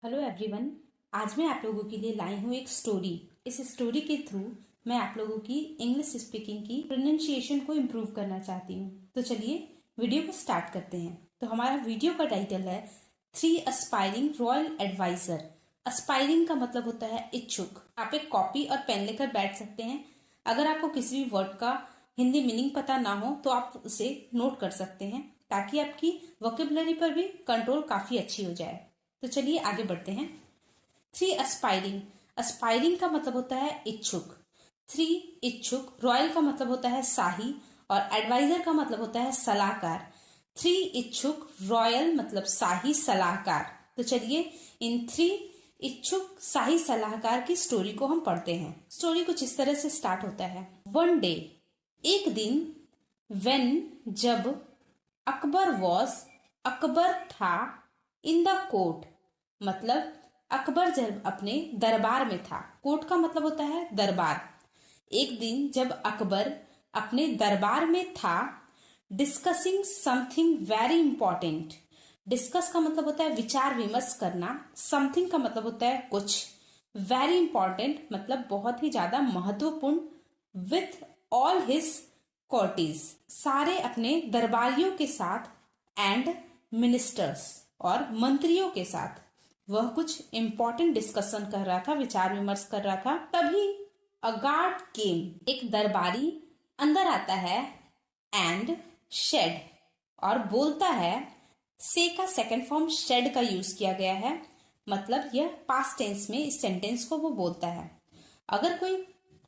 Hello everyone. आज मैं आप लोगों के लिए लाई हूँ एक स्टोरी। इस स्टोरी के थ्रू मैं आप लोगों की इंग्लिश स्पीकिंग की प्रोनाउंसिएशन को इम्प्रूव करना चाहती हूँ। तो चलिए वीडियो को स्टार्ट करते हैं। तो हमारा वीडियो का टाइटल है 3 एस्पायरिंग रॉयल एडवाइजर। एस्पायरिंग का मतलब होता है इच्छुक। आप एक कॉपी और पेन लेकर बैठ सकते हैं। अगर आपको किसी भी वर्ड का हिंदी मीनिंग पता ना हो तो आप उसे नोट कर सकते हैं, ताकि आपकी वोकेबलरी पर भी कंट्रोल काफी अच्छी हो जाए। तो चलिए आगे बढ़ते हैं। 3 एस्पायरिंग। एस्पायरिंग का मतलब होता है इच्छुक। 3 इच्छुक। रॉयल का मतलब होता है शाही और एडवाइजर का मतलब होता है सलाहकार। 3 इच्छुक, रॉयल मतलब शाही, सलाहकार। तो चलिए इन 3 इच्छुक शाही सलाहकार की स्टोरी को हम पढ़ते हैं। स्टोरी कुछ इस तरह से स्टार्ट होता है। वन डे, एक दिन, व्हेन जब, अकबर वॉज अकबर था, इन द कोर्ट मतलब अकबर जब अपने दरबार में था। कोर्ट का मतलब होता है दरबार। एक दिन जब अकबर अपने दरबार में था, discussing something very important. Discuss का मतलब होता है विचार विमर्श करना। समथिंग का मतलब होता है कुछ। वेरी इंपॉर्टेंट मतलब बहुत ही ज्यादा महत्वपूर्ण। विथ ऑल हिज कोर्टीज, सारे अपने दरबारियों के साथ, एंड मिनिस्टर्स और मंत्रियों के साथ वह कुछ इंपॉर्टेंट डिस्कशन कर रहा था, विचार विमर्श कर रहा था। तभी अ गार्ड केम, एक दरबारी अंदर आता है, एंड शेड, और बोलता है। से का सेकंड फॉर्म शेड का यूज किया गया है, मतलब यह पास्ट टेंस में इस सेंटेंस को वो बोलता है। अगर कोई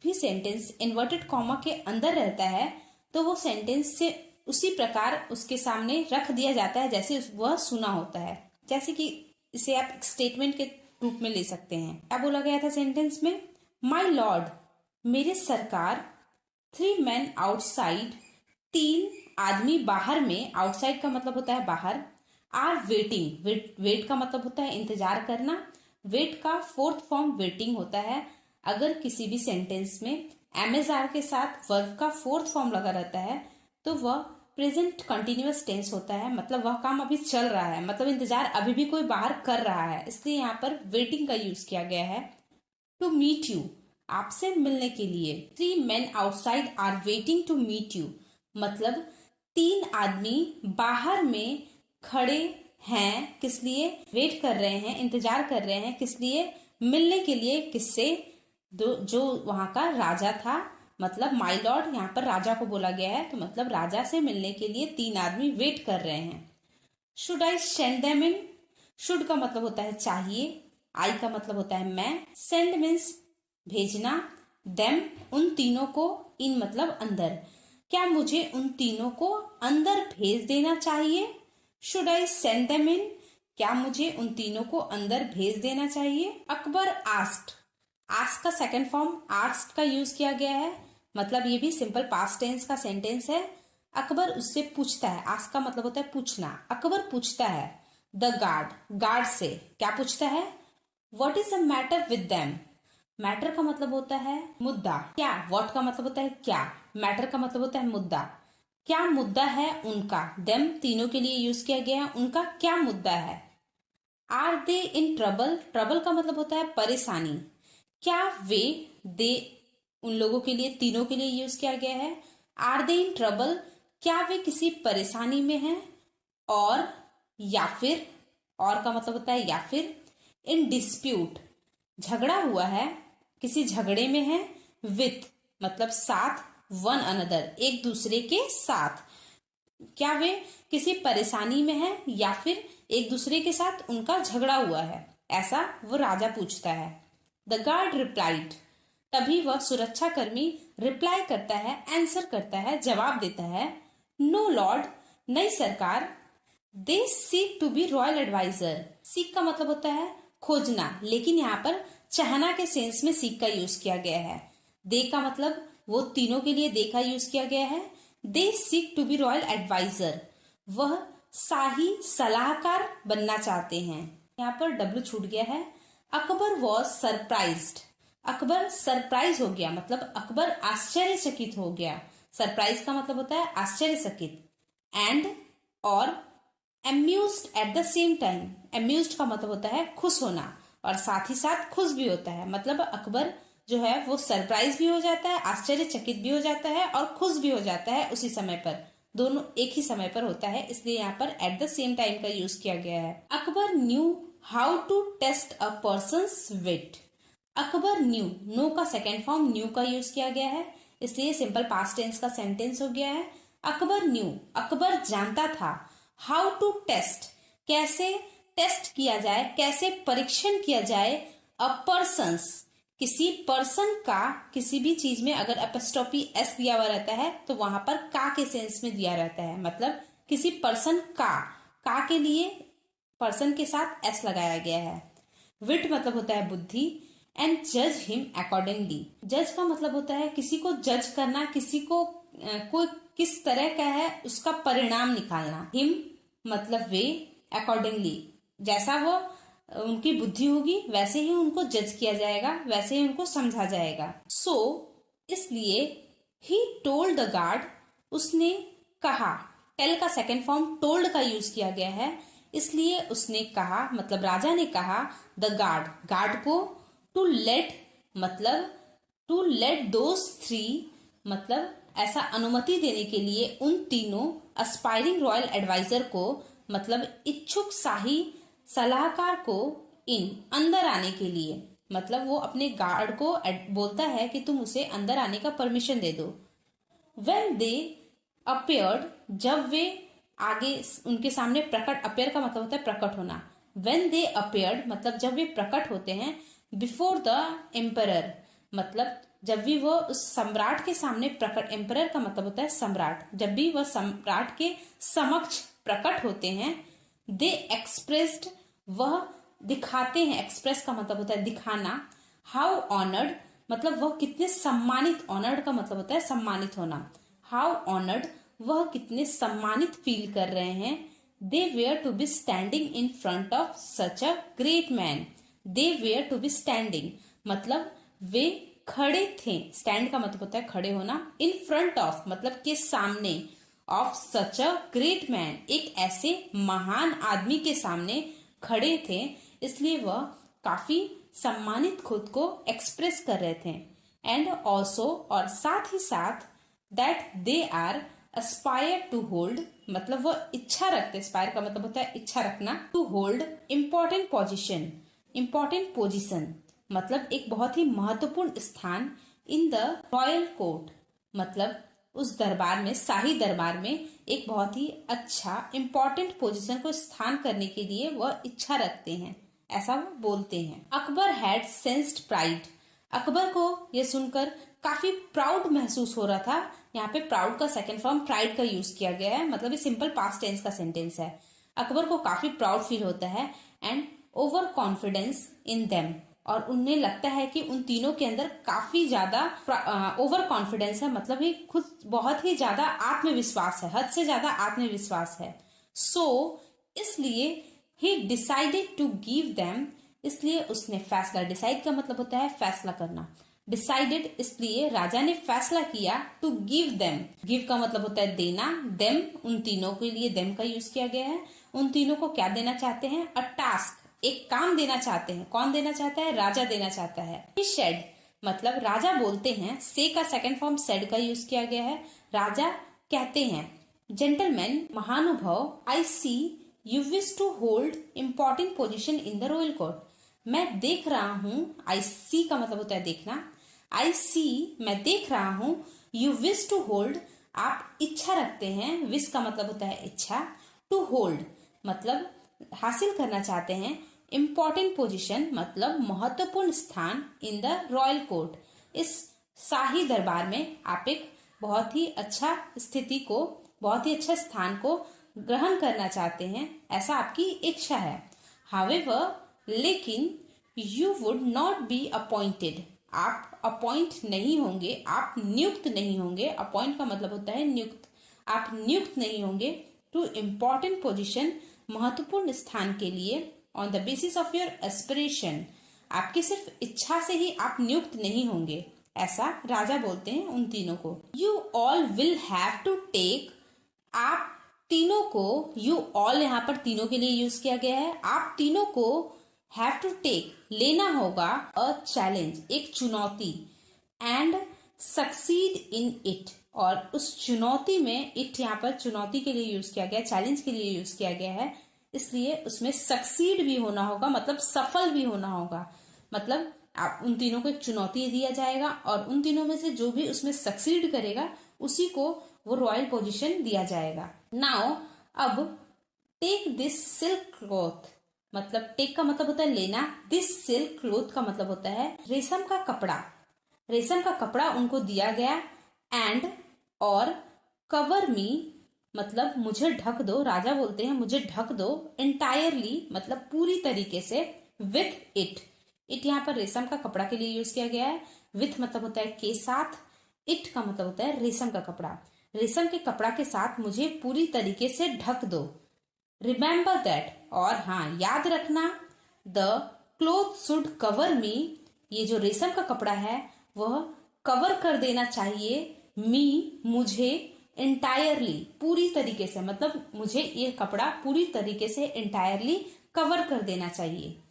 भी सेंटेंस इन्वर्टेड कॉमा के अंदर रहता है तो वो सेंटेंस से उसी प्रकार उसके सामने रख दिया जाता है जैसे वह सुना होता है। जैसे कि इसे आप एक स्टेटमेंट के रूप में ले सकते हैं। क्या बोला गया था सेंटेंस में? माई लॉर्ड, मेरे सरकार, 3 men आउटसाइड, 3 आदमी बाहर में, आउटसाइड का मतलब होता है बाहर, आर वेटिंग, वेट का मतलब होता है इंतजार करना। वेट का 4th फॉर्म वेटिंग होता है। अगर किसी भी सेंटेंस में एमएसआर के साथ वर्ब का 4th फॉर्म लगा रहता है तो वह प्रेजेंट कंटिन्यूअस टेंस होता है, मतलब वह काम अभी चल रहा है, मतलब इंतजार अभी भी कोई बाहर कर रहा है, इसलिए यहाँ पर वेटिंग का यूज किया गया है। टू मीट यू, आपसे मिलने के लिए। 3 men outside are waiting to meet you, मतलब 3 आदमी बाहर में खड़े हैं, किस लिए? वेट कर रहे हैं, इंतजार कर रहे हैं, किस लिए? मिलने के लिए। किससे? जो वहां का राजा था, मतलब माई लॉर्ड, यहाँ पर राजा को बोला गया है, तो मतलब राजा से मिलने के लिए 3 आदमी वेट कर रहे हैं। Should I send them in? Should का मतलब होता है चाहिए, आई का मतलब होता है मैं, सेंड मीन्स भेजना, देम उन तीनों को, इन मतलब अंदर। क्या मुझे उन तीनों को अंदर भेज देना चाहिए? Should I send them in? क्या मुझे उन तीनों को अंदर भेज देना चाहिए? अकबर आस्क्ड, आस्क का सेकंड फॉर्म आस्क्ड का यूज किया गया है, मतलब ये भी सिंपल पास्ट टेंस का सेंटेंस है। अकबर उससे पूछता है, आस्क का मतलब होता है पूछना। अकबर पूछता है द गार्ड, गार्ड से क्या पूछता है? What is the matter with them? Matter का मतलब होता है मुद्दा। क्या? व्हाट का मतलब होता है क्या, मैटर का मतलब होता है मुद्दा। क्या मुद्दा है उनका? देम तीनों के लिए यूज किया गया है, उनका क्या मुद्दा है। Are they in trouble? Trouble का मतलब होता है परेशानी। क्या वे, दे उन लोगों के लिए, तीनों के लिए यूज किया गया है। Are they in trouble? क्या वे किसी परेशानी में हैं? और, या फिर, और का मतलब होता है या फिर। इन डिस्प्यूट, झगड़ा हुआ है, किसी झगड़े में है। विथ मतलब साथ, वन अनदर एक दूसरे के साथ। क्या वे किसी परेशानी में है या फिर एक दूसरे के साथ उनका झगड़ा हुआ है, ऐसा वो राजा पूछता है। द गार्ड रिप्लाइड, तभी वह सुरक्षा कर्मी रिप्लाई करता है, आंसर करता है, जवाब देता है। नो लॉर्ड, नहीं सरकार। They seek to be royal advisor. Seek का मतलब होता है खोजना, लेकिन यहाँ पर चाहना के सेंस में सीक का यूज किया गया है। दे का मतलब वो तीनों के लिए दे का यूज किया गया है। They seek to be royal advisor, वह शाही सलाहकार बनना चाहते हैं। यहाँ पर डब्ल्यू छूट गया है। Akbar was surprised, Akbar surprise हो गया, मतलब अकबर आश्चर्यचकित हो गया। सरप्राइज का मतलब होता है आश्चर्यचकित। एंड, और, amused eight the same time, amused का मतलब होता है खुश होना और साथ ही साथ खुश भी होता है। मतलब अकबर जो है वो सरप्राइज भी हो जाता है, आश्चर्यचकित भी हो जाता है और खुश भी हो जाता है उसी समय पर। दोनों एक ही समय पर होता है, इसलिए यहाँ पर एट द सेम टाइम का यूज किया गया है। Akbar knew how to test a person's wit. Akbar knew, know का सेकेंड फॉर्म न्यू का यूज किया गया है, इसलिए सिंपल पास्ट टेंस का सेंटेंस हो गया है। अकबर न्यू, अकबर जानता था। हाउ टू टेस्ट, कैसे टेस्ट किया जाए, कैसे परीक्षण किया जाए। अ पर्सन्स, किसी पर्सन का, किसी भी चीज में अगर एपोस्ट्रोफी एस दिया हुआ रहता है तो वहां पर का के सेंस में दिया रहता है। मतलब किसी पर्सन का के लिए पर्सन के साथ एस लगाया गया है। विट मतलब होता है बुद्धि। एंड जज हिम अकॉर्डिंगली, जज का मतलब होता है किसी को जज करना, किसी को कोई किस तरह का है उसका परिणाम निकालना। हिम मतलब वे, अकॉर्डिंगली जैसा वो उनकी बुद्धि होगी वैसे ही उनको जज किया जाएगा, वैसे ही उनको समझा जाएगा। सो इसलिए ही टोल्ड द गार्ड, उसने कहा। टेल का सेकेंड फॉर्म टोल्ड का यूज किया गया है, इसलिए उसने कहा मतलब राजा ने कहा द गार्ड, गार्ड को। टू लेट मतलब टू लेट दोज थ्री मतलब ऐसा अनुमति देने के लिए उन तीनों एस्पायरिंग रॉयल एडवाइजर को मतलब इच्छुक शाही सलाहकार को इन अंदर आने के लिए। मतलब वो अपने गार्ड को बोलता है कि तुम उसे अंदर आने का परमिशन दे दो। When they appeared, जब वे आगे उनके सामने प्रकट, अपेयर का मतलब होता है प्रकट होना। When they appeared मतलब जब वे प्रकट होते हैं। Before the emperor मतलब जब भी वो उस सम्राट के सामने प्रकट, एम्परर का मतलब होता है सम्राट, जब भी वह सम्राट के समक्ष प्रकट होते हैं। दे एक्सप्रेस्ड वह दिखाते हैं, एक्सप्रेस का मतलब होता है दिखाना। हाउ ऑनर्ड मतलब वह कितने सम्मानित, ऑनर्ड का मतलब होता है सम्मानित होना। हाउ ऑनर्ड वह कितने सम्मानित फील कर रहे हैं। They were to be standing in front of such a great man. They were to be standing मतलब वे खड़े थे, स्टैंड का मतलब होता है खड़े होना। इन फ्रंट ऑफ मतलब के सामने, of such a great man एक ऐसे महान आदमी के सामने खड़े थे, इसलिए वह काफी सम्मानित खुद को एक्सप्रेस कर रहे थे। एंड ऑल्सो और साथ ही साथ that they are aspire to hold मतलब वह इच्छा रखते, एस्पायर का मतलब होता है इच्छा रखना। To hold important position, important position मतलब एक बहुत ही महत्वपूर्ण स्थान। इन द रॉयल कोर्ट मतलब उस दरबार में, शाही दरबार में एक बहुत ही अच्छा इम्पोर्टेंट पोजीशन को स्थान करने के लिए वह इच्छा रखते हैं, ऐसा वो बोलते हैं। Akbar had sensed pride, Akbar को यह सुनकर काफी प्राउड महसूस हो रहा था। यहाँ पे प्राउड का सेकेंड फॉर्म प्राइड का यूज किया गया है, मतलब ये सिंपल पास्ट टेंस का सेंटेंस है। अकबर को काफी प्राउड फील होता है। And over confidence in them और उन्हें लगता है कि उन तीनों के अंदर काफी ज्यादा ओवर कॉन्फिडेंस है, मतलब ही खुद बहुत ही ज्यादा आत्मविश्वास है, हद से ज्यादा आत्मविश्वास है। सो इसलिए ही डिसाइडेड टू गिव देम, इसलिए उसने फैसला, डिसाइड का मतलब होता है फैसला करना। डिसाइडेड इसलिए राजा ने फैसला किया टू गिव देम, गिव का मतलब होता है देना, देम उन तीनों के लिए देम का यूज किया गया है। उन तीनों को क्या देना चाहते हैं? अ टास्क, एक काम देना चाहते हैं। कौन देना चाहता है? राजा देना चाहता है। शेड मतलब राजा बोलते हैं, से का सेकंड फॉर्म सेड का यूज किया गया है। राजा कहते हैं, जेंटलमैन महानुभाव, I see you wish to hold important position in the royal court. मैं देख रहा हूं, आई सी का मतलब होता है देखना, आई सी मैं देख रहा हूं, यू विश टू होल्ड आप इच्छा रखते हैं, विश का मतलब होता है इच्छा, टू होल्ड मतलब हासिल करना चाहते हैं, इम्पोर्टेंट पोजीशन मतलब महत्वपूर्ण स्थान, इन द रॉयल कोर्ट इस शाही दरबार में आप एक बहुत ही अच्छा स्थिति को, बहुत ही अच्छा स्थान को ग्रहण करना चाहते हैं, ऐसा आपकी इच्छा है। हावेवर लेकिन you would not be appointed, आप अपॉइंट नहीं होंगे, आप नियुक्त नहीं होंगे। अपॉइंट का मतलब होता है नियुक्त, आप नियुक्त नहीं होंगे टू इम्पोर्टेंट पोजीशन महत्वपूर्ण स्थान के लिए। On the basis of your aspiration, आपकी सिर्फ इच्छा से ही आप नियुक्त नहीं होंगे, ऐसा राजा बोलते हैं उन तीनों को। You all will have to take, आप तीनों को, यू ऑल यहाँ पर तीनों के लिए यूज किया गया है, आप तीनों को हैव टू टेक, लेना होगा, अ चैलेंज, एक चुनौती, एंड सक्सीड इन इट, और उस चुनौती में, इट यहाँ पर चुनौती के लिए यूज किया गया, चैलेंज के लिए यूज किया गया है, इसलिए उसमें सक्सीड भी होना होगा, मतलब सफल भी होना होगा। मतलब आप उन तीनों को एक चुनौती दिया जाएगा और उन तीनों में से जो भी उसमें सक्सीड करेगा उसी को वो रॉयल पोजीशन दिया जाएगा। नाउ अब टेक दिस सिल्क क्लॉथ, मतलब टेक का मतलब होता है लेना, दिस सिल्क क्लॉथ का मतलब होता है रेशम का कपड़ा। रेशम का कपड़ा उनको दिया गया, एंड और कवर मी, मतलब मुझे ढक दो, राजा बोलते हैं मुझे ढक दो, एंटायरली मतलब पूरी तरीके से, विथ इट, इट यहाँ पर रेशम का कपड़ा के लिए यूज किया गया है, विथ मतलब होता है के साथ, इट का मतलब होता है रेशम का कपड़ा, रेशम के कपड़ा के साथ मुझे पूरी तरीके से ढक दो। रिमेंबर दैट, और हाँ याद रखना, द क्लोथ शुड कवर मी, ये जो रेशम का कपड़ा है वह कवर कर देना चाहिए, मी मुझे, एंटायरली पूरी तरीके से, मतलब मुझे ये कपड़ा पूरी तरीके से एंटायरली कवर कर देना चाहिए।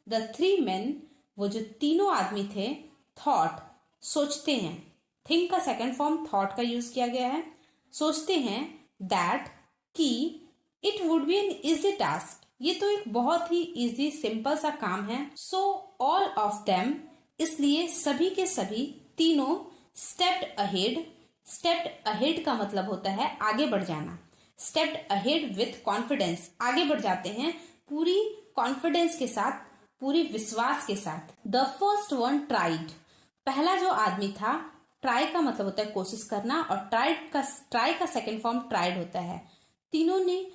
द थ्री मेन, वो जो तीनों आदमी थे, थॉट सोचते हैं, थिंक का सेकंड फॉर्म थॉट का यूज किया गया है, सोचते हैं, दैट कि it would be an easy task, ये तो एक बहुत ही इजी सिंपल सा काम है, सो ऑल ऑफ देम, इसलिए सभी के सभी तीनों, स्टेप्ड अहेड, स्टेप्ड अहेड का मतलब होता है आगे बढ़ जाना, स्टेप्ड अहेड विथ कॉन्फिडेंस, आगे बढ़ जाते हैं पूरी कॉन्फिडेंस के साथ, पूरी विश्वास के साथ। द फर्स्ट वन ट्राइड, पहला जो आदमी था, ट्राई का मतलब होता है कोशिश करना, और ट्राई का सेकंड फॉर्म ट्राइड होता है। तीनों ने,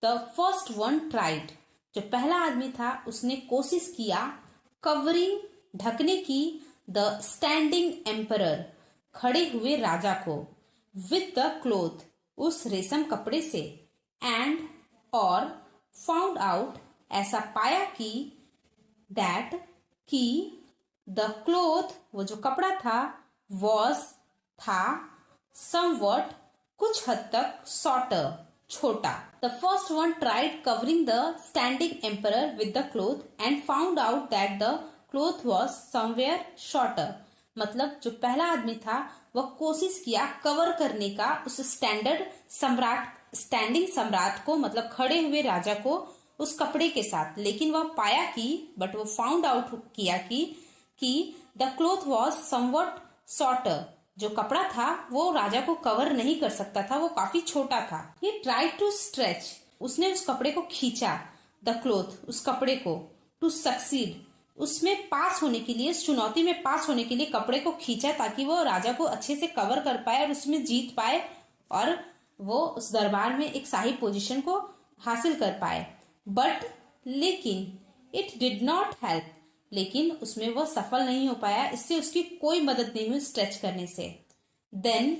द फर्स्ट वन ट्राइड, जो पहला आदमी था उसने कोशिश किया, कवरिंग ढकने की, द स्टैंडिंग एम्परर खड़े हुए राजा को, विथ द क्लोथ उस रेशम कपड़े से, एंड और फाउंड आउट ऐसा पाया कि, दैट कि, द क्लोथ वो जो कपड़ा था, वॉज था, समवट कुछ हद तक, शॉर्टर छोटा। The first one tried covering the standing emperor with the cloth and found out that the cloth was somewhere shorter, मतलब जो पहला आदमी था वह कोशिश किया कवर करने का उस स्टैंडिंग सम्राट को, मतलब खड़े हुए राजा को उस कपड़े के साथ, लेकिन वह पाया कि, बट वो फाउंड आउट किया कि the cloth was somewhat shorter, जो कपड़ा था वो राजा को कवर नहीं कर सकता था, वो काफी छोटा था। ही ट्राइड टू स्ट्रेच, उसने उस कपड़े को खींचा, द क्लोथ उस कपड़े को, टू सक्सीड उसमें पास होने के लिए, उस चुनौती में पास होने के लिए कपड़े को खींचा ताकि वो राजा को अच्छे से कवर कर पाए और उसमें जीत पाए और वो उस दरबार में एक शाही पोजीशन को हासिल कर पाए। बट लेकिन इट डिड नॉट हेल्प, लेकिन उसमें वो सफल नहीं हो पाया, इससे उसकी कोई मदद नहीं हुई स्ट्रेच करने से। देन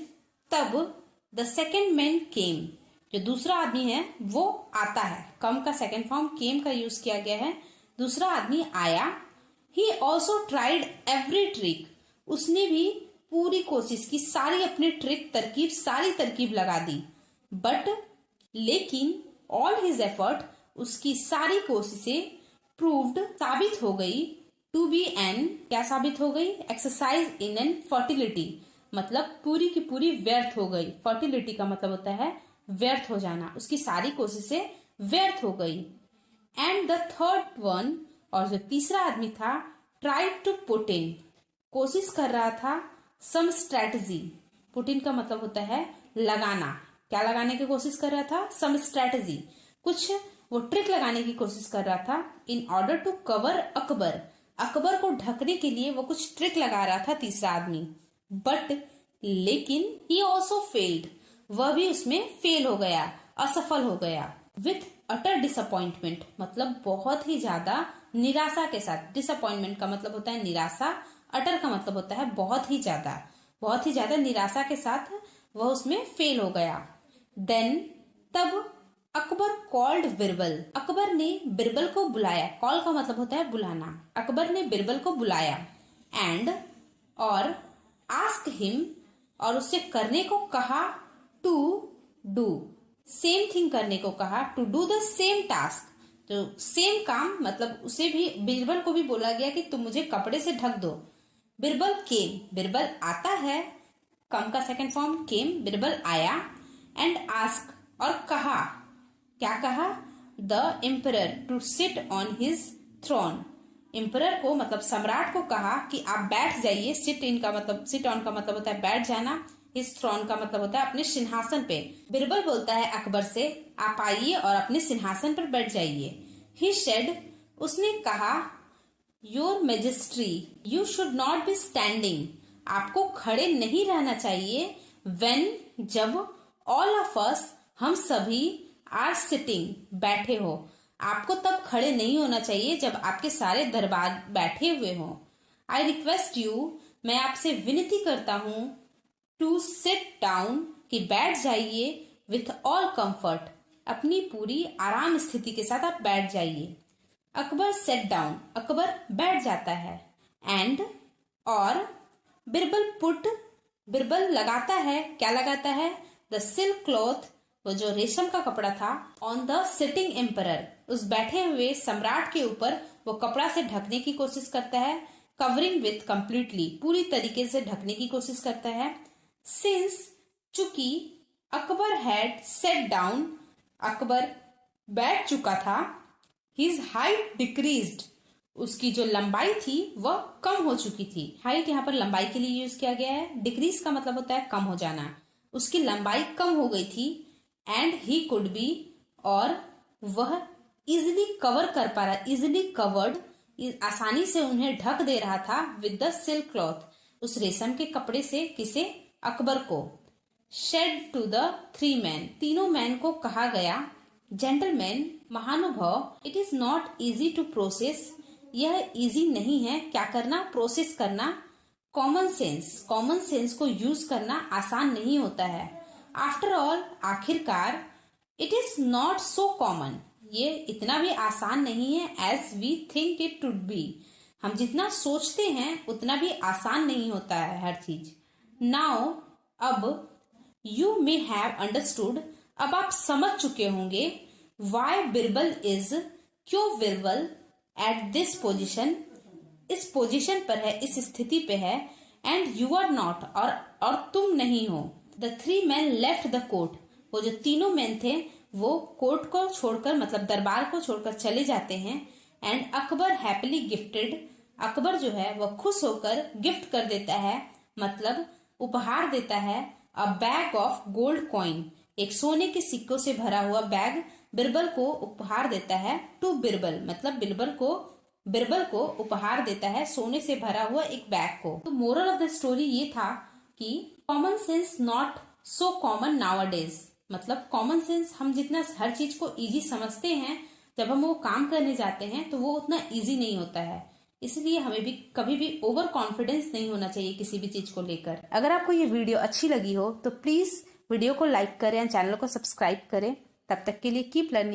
तब द सेकेंड मैन केम, जो दूसरा आदमी है वो आता है, कम का सेकेंड फॉर्म केम का यूज किया गया है, दूसरा आदमी आया। He also tried every trick, उसने भी पूरी कोशिश की, सारी अपनी ट्रिक तरकीब, सारी तरकीब लगा दी, बट लेकिन ऑल हिज एफर्ट, उसकी सारी कोशिशें, प्रूव्ड साबित हो गई, टू बी एन, क्या साबित हो गई, एक्सरसाइज इन एन फर्टिलिटी, मतलब पूरी की पूरी व्यर्थ हो गई, फर्टिलिटी का मतलब होता है व्यर्थ हो जाना, उसकी सारी कोशिशें व्यर्थ हो गई। एंड द थर्ड वन, और जो तीसरा आदमी था, ट्राइड टू पुट इन, कोशिश कर रहा था, सम स्ट्रेटजी, पुट इन का मतलब होता है लगाना, क्या लगाने की कोशिश कर रहा था, सम स्ट्रेटजी, कुछ वो ट्रिक लगाने की कोशिश कर रहा था, in order to cover Akbar, Akbar को ढकने के लिए वो कुछ ट्रिक लगा रहा था तीसरा आदमी, बट लेकिन ही ऑल्सो फेल्ड, वह भी उसमें फेल हो गया, असफल हो गया। विथ अटर डिसअपॉइंटमेंट, मतलब बहुत ही ज्यादा निराशा के साथ, डिसअपॉइंटमेंट का मतलब होता है निराशा, अटर का मतलब होता है बहुत ही ज्यादा निराशा के साथ वह उसमें फेल हो गया। देन तब अकबर कॉल्ड बिरबल, अकबर ने बिरबल को बुलाया, कॉल का मतलब होता है बुलाना, अकबर ने बिरबल को बुलाया, एंड और आस्क हिम, और उससे करने को कहा, टू डू, सेम थिंग करने को कहा, to do the same task. तो सेम काम मतलब उसे भी, बीरबल को भी बोला गया कि तुम मुझे कपड़े से ढक दो। बीरबल केम, बीरबल आता है, कम का सेकंड फॉर्म केम, बीरबल आया। एंड आस्क, और कहा, क्या कहा, the emperor to sit on his throne. Emperor को मतलब सम्राट को कहा कि आप बैठ जाइए। सिट इन का मतलब, सिट ऑन का मतलब होता है बैठ जाना, हिज थ्रोन का मतलब होता है अपने सिंहासन पे। बीरबल बोलता है अकबर से, आप आइए और अपने सिंहासन पर बैठ जाइए। ही सेड, उसने कहा, your majesty you should not be standing, आपको खड़े नहीं रहना चाहिए। व्हेन, जब, ऑल ऑफ अस, हम सभी, आर सिटिंग, बैठे हो। आपको तब खड़े नहीं होना चाहिए जब आपके सारे दरबार बैठे हुए हों। आई रिक्वेस्ट यू, मैं आपसे विनती करता हूं, टू सिट डाउन, कि बैठ जाइए, विथ ऑल कंफर्ट, अपनी पूरी आराम स्थिति के साथ आप बैठ जाइए। अकबर सेट डाउन, अकबर बैठ जाता है। एंड, और, बीरबल पुट, बीरबल लगाता है, क्या लगाता है, द सिल्क क्लॉथ, वो जो रेशम का कपड़ा था, ऑन द सिटिंग एम्परर, उस बैठे हुए सम्राट के ऊपर वो कपड़ा से ढकने की कोशिश करता है। कवरिंग विथ, कंप्लीटली, पूरी तरीके से ढकने की कोशिश करता है। सिंस, चूंकि, Akbar had set down, Akbar बैठ चुका था। हिज हाइट डिक्रीज्ड, उसकी जो लंबाई थी वह कम हो चुकी थी। हाइट यहाँ पर लंबाई के लिए यूज किया गया है। डिक्रीज का मतलब होता है कम हो जाना, उसकी लंबाई कम हो गई थी। एंड ही कुड बी, और वह इजिली कवर कर पा रहा, इजिली कवर्ड, आसानी से उन्हें ढक दे रहा था, विद द सिल्क क्लॉथ, उस रेशम के कपड़े से। किसे, अकबर को। Said to the three man, तीनों मैन को कहा गया, जेंटलमैन, महानुभाव, it is not easy to process, यह इजी नहीं है क्या करना, प्रोसेस करना। कॉमन सेंस, कॉमन सेंस को यूज करना आसान नहीं होता है। आफ्टर ऑल, आखिरकार, it is not so common, ये इतना भी आसान नहीं है, as we think it would be, हम जितना सोचते हैं उतना भी आसान नहीं होता है हर चीज। नाउ, अब, यू मे हैव अंडरस्टूड, अब आप समझ चुके होंगे, वाई बीरबल इज, क्यों बीरबल, एट दिस पोजिशन, इस पोजिशन पर है, इस स्थिति पे है। एंड यू आर नॉट, और तुम नहीं हो। The three man left the court, वो जो तीनों मैन थे वो कोर्ट को छोड़कर, मतलब दरबार को छोड़कर चले जाते हैं। And Akbar happily gifted, Akbar जो है वह खुश होकर गिफ्ट कर देता है, मतलब उपहार देता है, अ बैग ऑफ गोल्ड कॉइन, एक सोने के सिक्कों से भरा हुआ बैग बीरबल को उपहार देता है। टू बीरबल, मतलब बीरबल को उपहार देता है सोने से भरा हुआ एक बैग को। तो मोरल ऑफ द स्टोरी ये था कि common sense not so common nowadays, मतलब कॉमन सेंस, हम जितना हर चीज को इजी समझते हैं, जब हम वो काम करने जाते हैं तो वो उतना इजी नहीं होता है। इसलिए हमें भी कभी भी ओवर कॉन्फिडेंस नहीं होना चाहिए किसी भी चीज को लेकर। अगर आपको ये वीडियो अच्छी लगी हो तो प्लीज वीडियो को लाइक करें, चैनल को सब्सक्राइब करें। तब तक के लिए कीप लर्निंग।